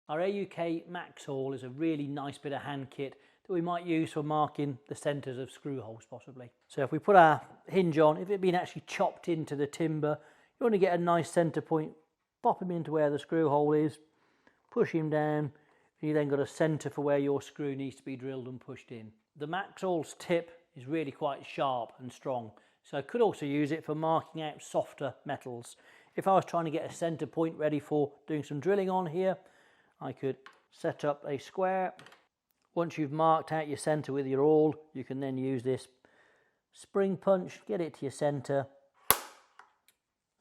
Our AUK Max Awl is a really nice bit of hand kit that we might use for marking the centres of screw holes possibly. So if we put our hinge on, if it had been actually chopped into the timber, you want to get a nice centre point, pop him into where the screw hole is, push him down, and you then got a centre for where your screw needs to be drilled and pushed in. The Max Awl's tip is really quite sharp and strong, so I could also use it for marking out softer metals. If I was trying to get a centre point ready for doing some drilling on here, I could set up a square. Once you've marked out your centre with your awl, you can then use this spring punch, get it to your centre,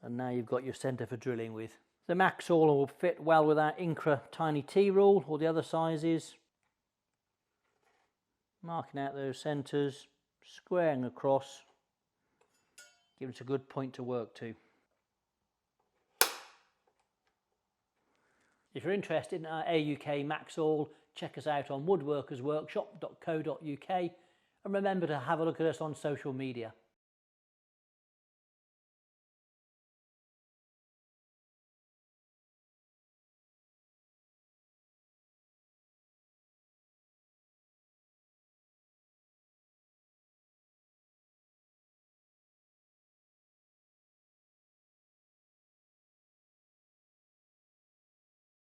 and now you've got your centre for drilling with. The Max Awl will fit well with our INCRA tiny T rule or the other sizes. Marking out those centres, squaring across, give us a good point to work to. If you're interested in our AUK Max Awl, check us out on woodworkersworkshop.co.uk and remember to have a look at us on social media.